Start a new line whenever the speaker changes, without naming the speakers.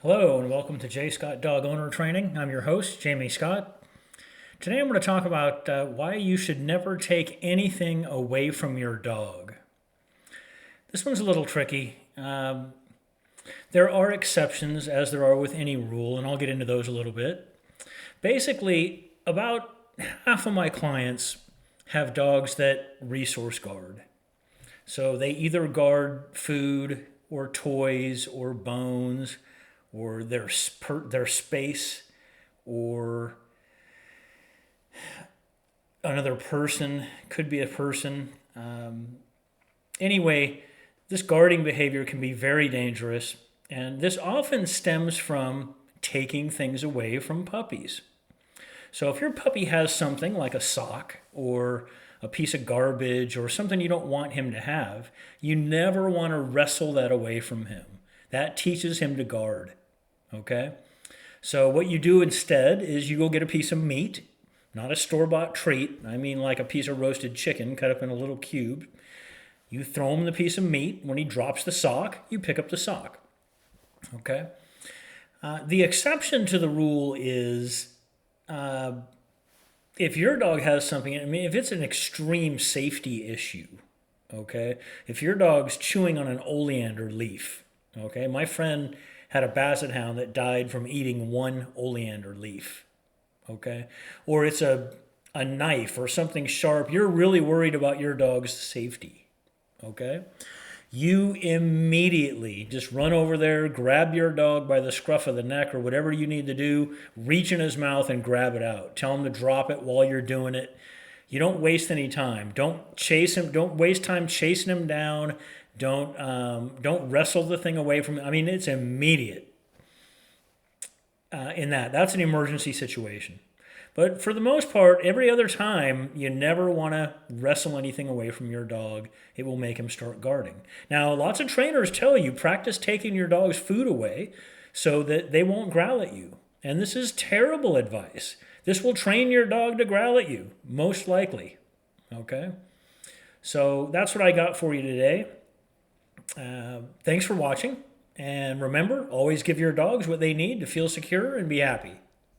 Hello and welcome to J. Scott Dog Owner Training. I'm your host, Jamie Scott. Today I'm going to talk about why you should never take anything away from your dog. This one's a little tricky. There are exceptions, as there are with any rule, and I'll get into those a little bit. Basically, about half of my clients have dogs that resource guard. So they either guard food or toys or bones or their space or another person, could be a person. Anyway, this guarding behavior can be very dangerous, and this often stems from taking things away from puppies. So if your puppy has something like a sock or a piece of garbage or something you don't want him to have, you never want to wrestle that away from him. That teaches him to guard. Okay? So what you do instead is you go get a piece of meat, not a store-bought treat. I mean like a piece of roasted chicken cut up in a little cube. You throw him the piece of meat. When he drops the sock, you pick up the sock. Okay? The exception to the rule is if your dog has something, I mean, if it's an extreme safety issue, okay? If your dog's chewing on an oleander leaf, okay? My friend had a basset hound that died from eating one oleander leaf, okay? Or it's a knife or something sharp. You're really worried about your dog's safety, okay? You immediately just run over there, grab your dog by the scruff of the neck or whatever you need to do, reach in his mouth and grab it out. Tell him to drop it while you're doing it. You don't waste any time. Don't chase him. Don't waste time chasing him down. Don't wrestle the thing away from him. I mean, it's immediate in that. That's an emergency situation. But for the most part, every other time, you never want to wrestle anything away from your dog. It will make him start guarding. Now, lots of trainers tell you practice taking your dog's food away so that they won't growl at you. And this is terrible advice. This will train your dog to growl at you, most likely. Okay? So that's what I got for you today. Thanks for watching. And remember, always give your dogs what they need to feel secure and be happy.